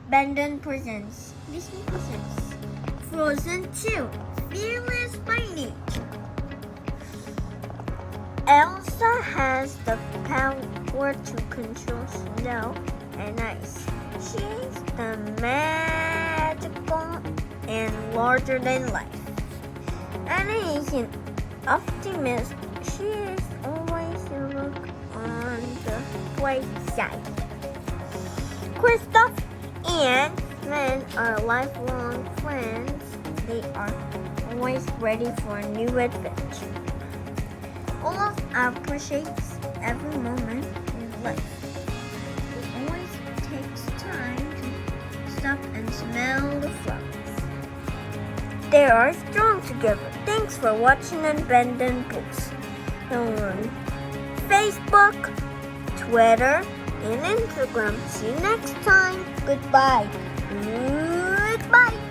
Bendon presents Disney presents Frozen 2 Fearless by Nature. Elsa has the power to control snow and ice. She is the magical and larger than life. Anna is an optimist. She is always look on the bright side. Kristoff and Sven are lifelong friends. They are always ready for a new adventure. Olaf appreciates every moment in life. He always takes time to stop and smell the flowers. They are strong together. Thanks for watching and Bendon Books. On Facebook, Twitter, and Instagram. See you next time. Goodbye. Goodbye.